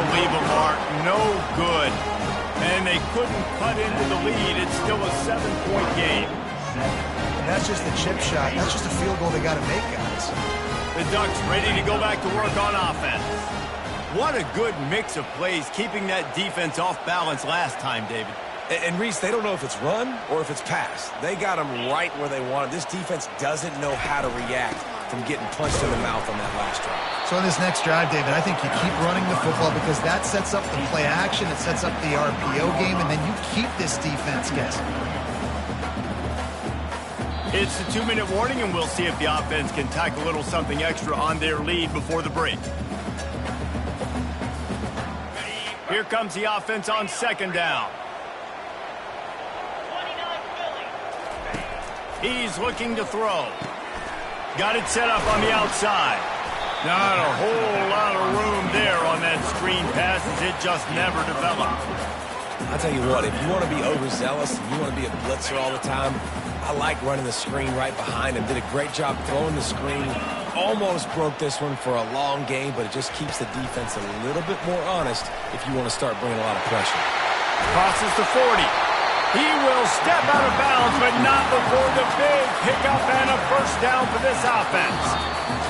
Unbelievable, Mark. No good. And they couldn't cut into the lead. It's still a 7-point game. And that's just the chip shot. That's just a field goal they got to make, guys. The Ducks ready to go back to work on offense. What a good mix of plays, keeping that defense off balance last time, David. And Reese, they don't know if it's run or if it's pass. They got them right where they want them. This defense doesn't know how to react from getting punched in the mouth on that last drive. So in this next drive, David, I think you keep running the football because that sets up the play action, it sets up the RPO game, and then you keep this defense guessing. It's the 2-minute warning, and we'll see if the offense can tack a little something extra on their lead before the break. Here comes the offense on second down. He's looking to throw. Got it set up on the outside. Not a whole lot of room there on that screen pass as it just never developed. I'll tell you what, if you want to be overzealous and you want to be a blitzer all the time, I like running the screen right behind him. Did a great job throwing the screen. Almost broke this one for a long game, but it just keeps the defense a little bit more honest if you want to start bringing a lot of pressure. Crosses the 40. He will step out of bounds, but not before the big pickup and a first down for this offense.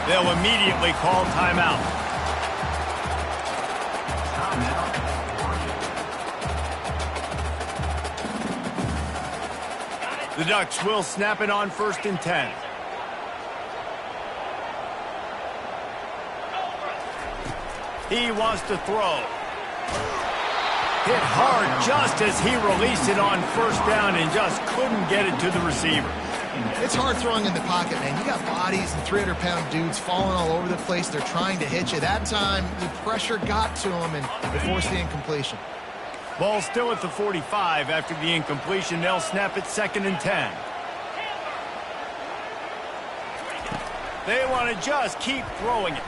They'll immediately call timeout. The Ducks will snap it on 1st and 10. He wants to throw. Hit hard just as he released it on 1st down and just couldn't get it to the receiver. It's hard throwing in the pocket, man. You got bodies and 300-pound dudes falling all over the place. They're trying to hit you. That time, the pressure got to him, and they forced the incompletion. Ball still at the 45 after the incompletion. They'll snap it 2nd and 10. They want to just keep throwing it.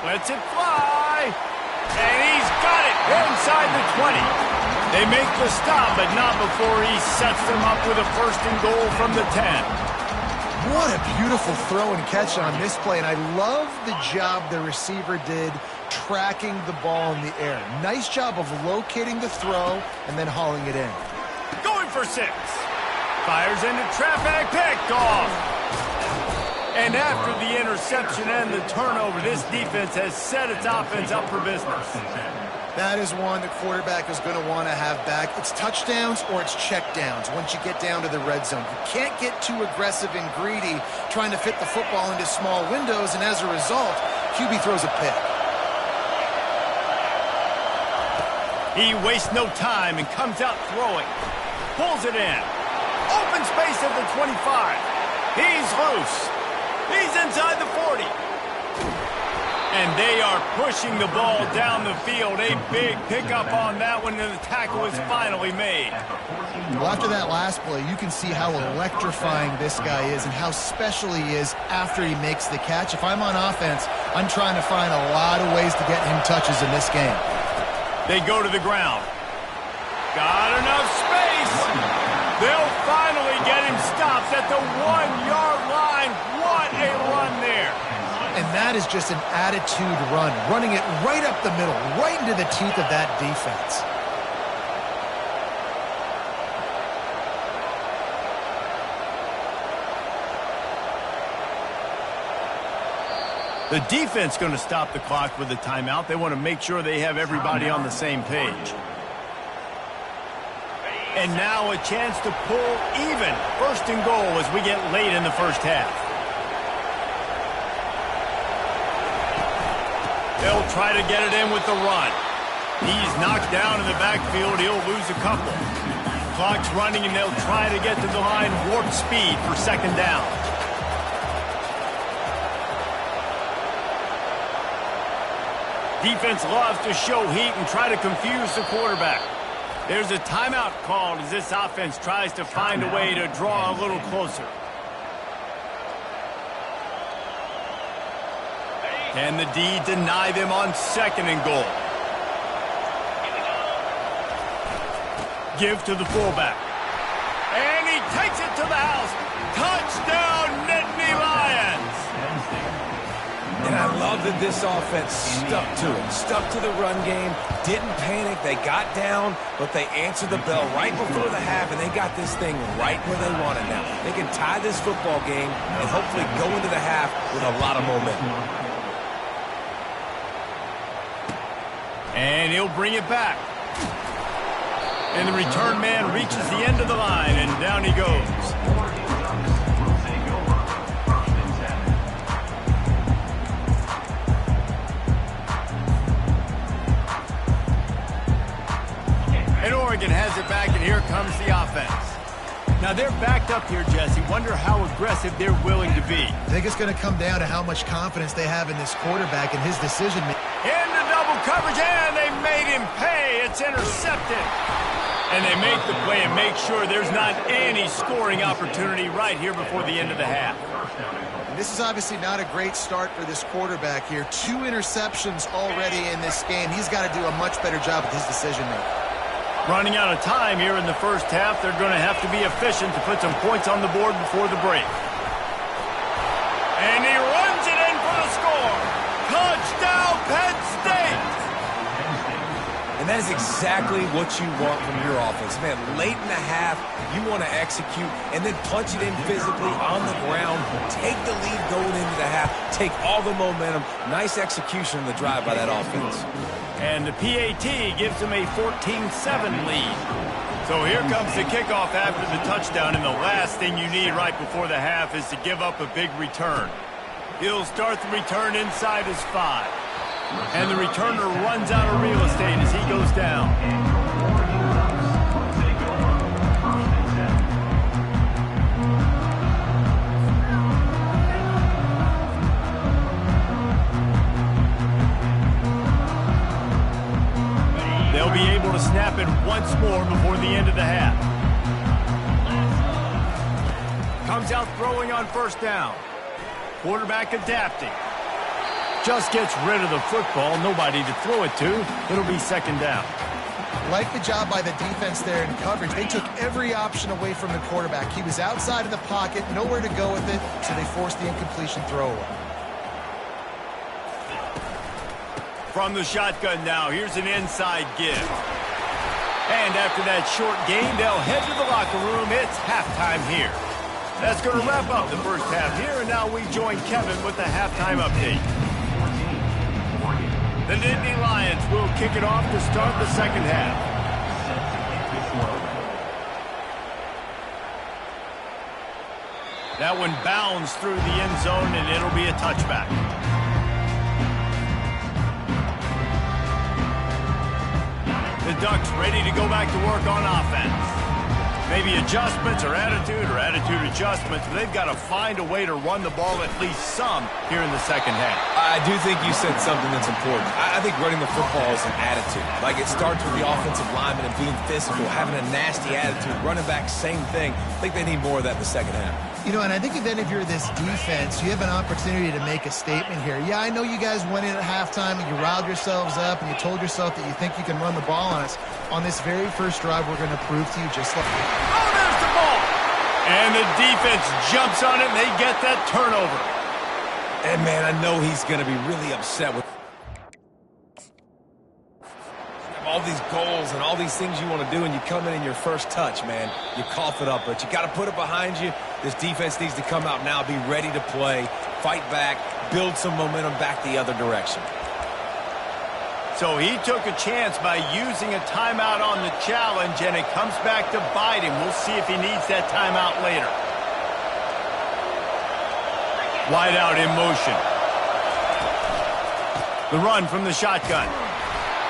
Lets it fly. And he's got it inside the 20. They make the stop, but not before he sets them up with a 1st and goal from the 10. What a beautiful throw and catch on this play, and I love the job the receiver did tracking the ball in the air. Nice job of locating the throw and then hauling it in. Going for 6. Fires into traffic, picked off. And after the interception and the turnover, this defense has set its offense up for business. That is one the quarterback is going to want to have back. It's touchdowns or it's checkdowns once you get down to the red zone. You can't get too aggressive and greedy trying to fit the football into small windows, and as a result, QB throws a pick. He wastes no time and comes out throwing. Pulls it in. Open space at the 25. He's loose. He's inside the 40. And they are pushing the ball down the field. A big pickup on that one, and the tackle is finally made. Well, after that last play, you can see how electrifying this guy is and how special he is after he makes the catch. If I'm on offense, I'm trying to find a lot of ways to get him touches in this game. They go to the ground. Got enough space. They'll finally get him stopped at the 1-yard line. What a run there. And that is just an attitude run, running it right up the middle, right into the teeth of that defense. The defense going to stop the clock with a timeout. They want to make sure they have everybody on the same page. And now a chance to pull even. 1st and goal as we get late in the first half. They'll try to get it in with the run. He's knocked down in the backfield. He'll lose a couple. Clock's running, and they'll try to get to the line warp speed for 2nd down. Defense loves to show heat and try to confuse the quarterback. There's a timeout called as this offense tries to find a way to draw a little closer. Can the D deny them on 2nd and goal? Give to the fullback. And he takes it to the house. Touchdown, Nittany Lions! And And I love that this offense stuck to it, stuck to the run game, didn't panic. They got down, but they answered the bell right before the half, and they got this thing right where they want it now. They can tie this football game and hopefully go into the half with a lot of momentum. And he'll bring it back. And the return man reaches the end of the line, and down he goes. And Oregon has it back, and here comes the offense. Now they're backed up here, Jesse. Wonder how aggressive they're willing to be. I think it's going to come down to how much confidence they have in this quarterback and his decision-making. Into double coverage, and they made him pay. It's intercepted. And they make the play and make sure there's not any scoring opportunity right here before the end of the half. This is obviously not a great start for this quarterback here. 2 interceptions already in this game. He's got to do a much better job with his decision-making. Running out of time here in the first half. They're going to have to be efficient to put some points on the board before the break. And he runs it in for the score. Touchdown, Penn State! And that is exactly what you want from your offense. Man, late in the half, you want to execute and then punch it in physically on the ground. Take the lead going into the half. Take all the momentum. Nice execution on the drive by that offense. And the PAT gives them a 14-7 lead. So here comes the kickoff after the touchdown, and the last thing you need right before the half is to give up a big return. He'll start the return inside his 5. And the returner runs out of real estate as he goes down. They'll be able to snap it once more before the end of the half. Comes out throwing on first down. Quarterback adapting. Just gets rid of the football. Nobody to throw it to. It'll be second down. Like the job by the defense there in coverage. They took every option away from the quarterback. He was outside of the pocket, nowhere to go with it, so they forced the incompletion throwaway. From the shotgun now, here's an inside give. And after that short gain, they'll head to the locker room. It's halftime here. That's going to wrap up the first half here, and now we join Kevin with the halftime update. The Nittany Lions will kick it off to start the second half. That one bounds through the end zone, and it'll be a touchback. The Ducks ready to go back to work on offense. Maybe adjustments or attitude adjustments, but they've got to find a way to run the ball at least some here in the second half. I do think you said something that's important. I think running the football is an attitude. Like, it starts with the offensive lineman and being physical, having a nasty attitude. Running back, same thing. I think they need more of that in the second half. You know, and I think then if you're this defense, you have an opportunity to make a statement here. Yeah, I know you guys went in at halftime and you riled yourselves up and you told yourself that you think you can run the ball on us. On this very first drive, we're going to prove to you just like... Oh, there's the ball! And the defense jumps on it and they get that turnover. And, man, I know he's going to be really upset with all these goals and all these things you want to do, and you come in your first touch, man. You cough it up, but you got to put it behind you. This defense needs to come out now, be ready to play, fight back, build some momentum back the other direction. So he took a chance by using a timeout on the challenge, and it comes back to bite him. We'll see if he needs that timeout later. Wide out in motion. The run from the shotgun.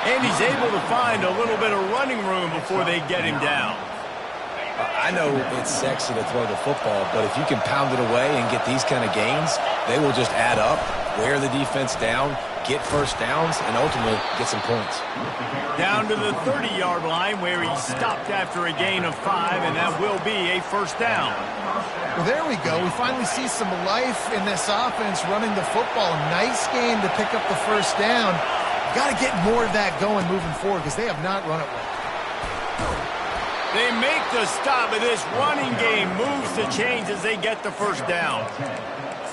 And he's able to find a little bit of running room before they get him down. I know it's sexy to throw the football, but if you can pound it away and get these kind of gains, they will just add up, wear the defense down, get first downs, and ultimately get some points. Down to the 30-yard line where he stopped after a gain of 5, and that will be a first down. Well, there we go. We finally see some life in this offense running the football. Nice game to pick up the first down. Got to get more of that going moving forward because they have not run it well. They make the stop, but this running game moves the chains as they get the first down.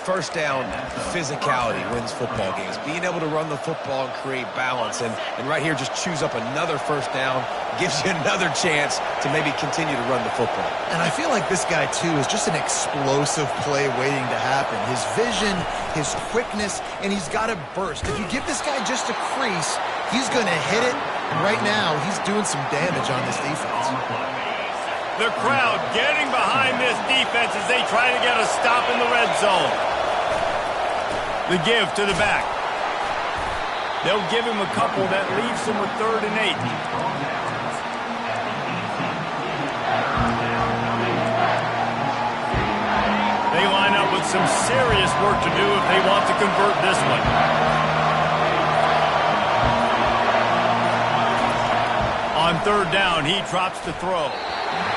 first down physicality wins football games. Being able to run the football and create balance. And right here, just choose up another first down, gives you another chance to maybe continue to run the football. And I feel like this guy, too, is just an explosive play waiting to happen. His vision, his quickness, and he's got a burst. If you give this guy just a crease, he's going to hit it. And right now, he's doing some damage on this defense. The crowd getting behind this defense as they try to get a stop in the red zone. The give to the back. They'll give him a couple that leaves him with 3rd and 8. They line up with some serious work to do if they want to convert this one. On 3rd down, he drops the throw.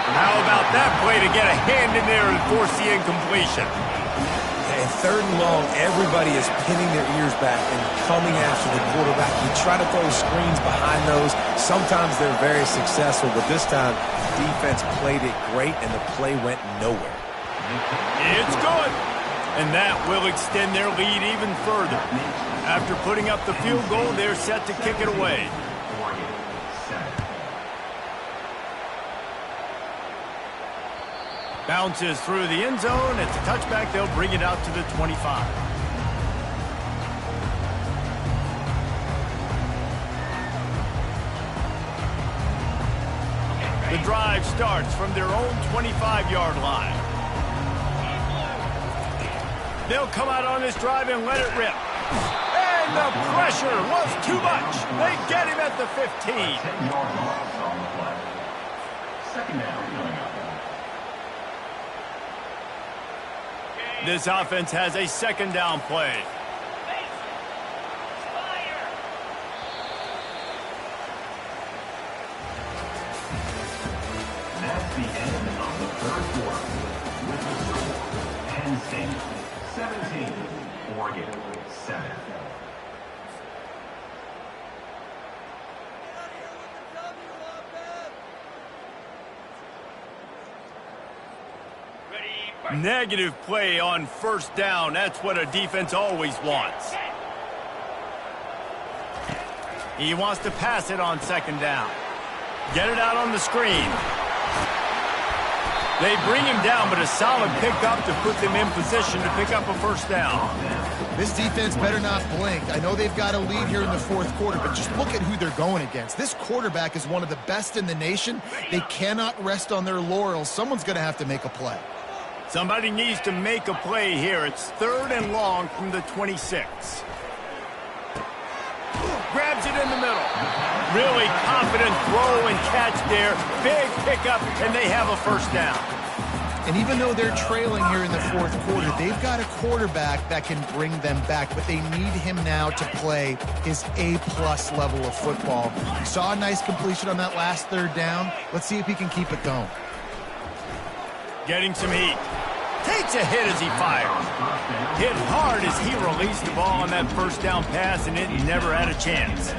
How about that play to get a hand in there and force the incompletion? And 3rd and long, everybody is pinning their ears back and coming after the quarterback. You try to throw screens behind those. Sometimes they're very successful, but this time, defense played it great, and the play went nowhere. It's good. And that will extend their lead even further. After putting up the field goal, they're set to kick it away. Bounces through the end zone. It's a touchback. They'll bring it out to the 25. The drive starts from their own 25-yard line. They'll come out on this drive and let it rip. And the pressure was too much. They get him at the 15. This offense has a 2nd down play. That's the end of the 3rd quarter. With the score, Penn State 17, Oregon 7. Negative play on 1st down. That's what a defense always wants. He wants to pass it on 2nd down. Get it out on the screen. They bring him down, but a solid pickup to put them in position to pick up a 1st down. This defense better not blink. I know they've got a lead here in the 4th quarter, but just look at who they're going against. This quarterback is one of the best in the nation. They cannot rest on their laurels. Someone's going to have to make a play. Somebody needs to make a play here. It's 3rd and long from the 26. Grabs it in the middle. Really confident throw and catch there. Big pickup, and they have a 1st down. And even though they're trailing here in the 4th quarter, they've got a quarterback that can bring them back, but they need him now to play his A-plus level of football. You saw a nice completion on that last 3rd down. Let's see if he can keep it going. Getting some heat. Takes a hit as he fires. Hit hard as he released the ball on that 1st down pass, and it never had a chance.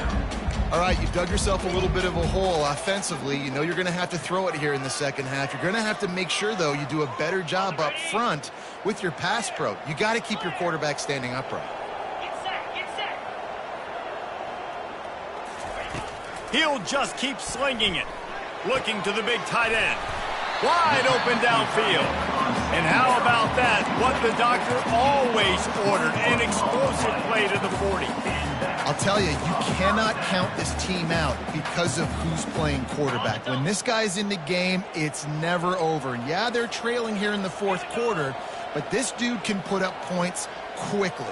All right, you've dug yourself a little bit of a hole offensively. You know you're going to have to throw it here in the 2nd half. You're going to have to make sure, though, you do a better job up front with your pass pro. You got to keep your quarterback standing upright. He'll just keep slinging it. Looking to the big tight end. Wide open downfield. And how about that? What the doctor always ordered, an explosive play to the 40. I'll tell you, you cannot count this team out because of who's playing quarterback. When this guy's in the game, it's never over. And yeah, they're trailing here in the 4th quarter, but this dude can put up points quickly.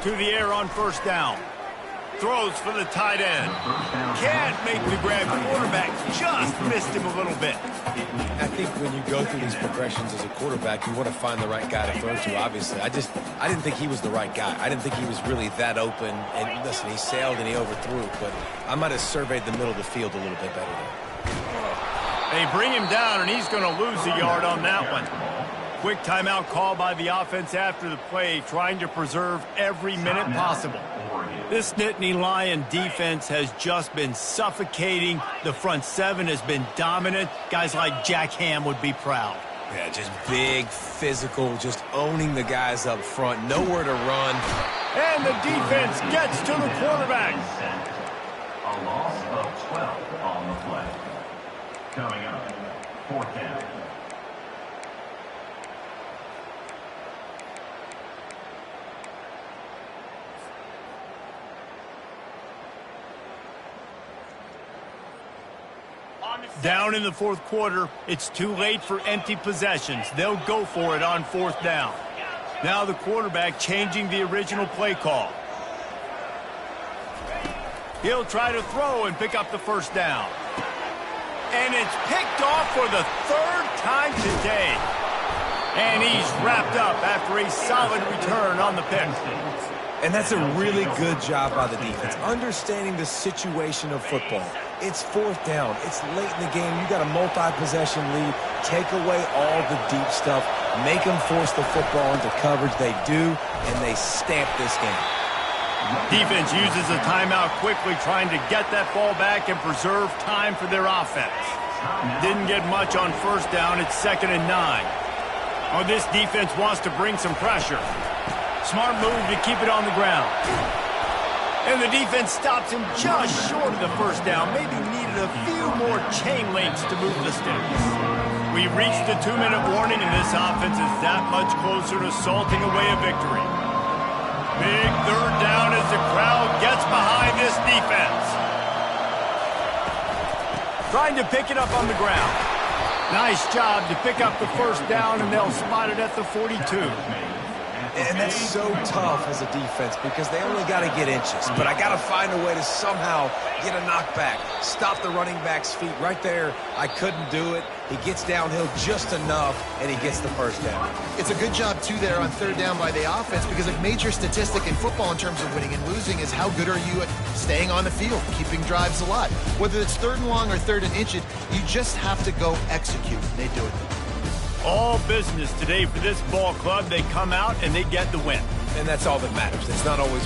To the air on 1st down. Throws for the tight end. Can't make the grab. Quarterback just missed him a little bit. I think when you go through these progressions as a quarterback, you want to find the right guy to throw to, obviously. I didn't think he was the right guy. I didn't think he was really that open. And listen, he sailed and he overthrew, but I might have surveyed the middle of the field a little bit better there. They bring him down, and he's going to lose a yard on that one. Quick timeout call by the offense after the play, trying to preserve every minute possible. This Nittany Lion defense has just been suffocating. The front 7 has been dominant. Guys like Jack Ham would be proud. Yeah, just big, physical, just owning the guys up front. Nowhere to run. And the defense gets to the quarterback. A loss of 12 on the play. Coming up, 4th down. Down in the 4th quarter, it's too late for empty possessions. They'll go for it on 4th down. Now the quarterback changing the original play call. He'll try to throw and pick up the 1st down. And it's picked off for the 3rd time today. And he's wrapped up after a solid return on the pick. And that's a really good job by the defense, understanding the situation of football. It's 4th down. It's late in the game. You got a multi-possession lead. Take away all the deep stuff. Make them force the football into coverage. They do, and they stamp this game. Defense uses a timeout quickly, trying to get that ball back and preserve time for their offense. Didn't get much on 1st down. It's 2nd and 9. Oh, this defense wants to bring some pressure. Smart move to keep it on the ground. And the defense stops him just short of the 1st down. Maybe needed a few more chain links to move the sticks. We reached the 2-minute warning, and this offense is that much closer to salting away a victory. Big 3rd down as the crowd gets behind this defense. Trying to pick it up on the ground. Nice job to pick up the 1st down, and they'll spot it at the 42. And that's so tough as a defense because they only got to get inches. But I got to find a way to somehow get a knockback, stop the running back's feet. Right there, I couldn't do it. He gets downhill just enough, and he gets the 1st down. It's a good job, too, there on 3rd down by the offense because a major statistic in football in terms of winning and losing is how good are you at staying on the field, keeping drives alive. Whether it's 3rd and long or 3rd and inches, you just have to go execute. They do it. All business today for this ball club. They come out and they get the win. And that's all that matters. It's not always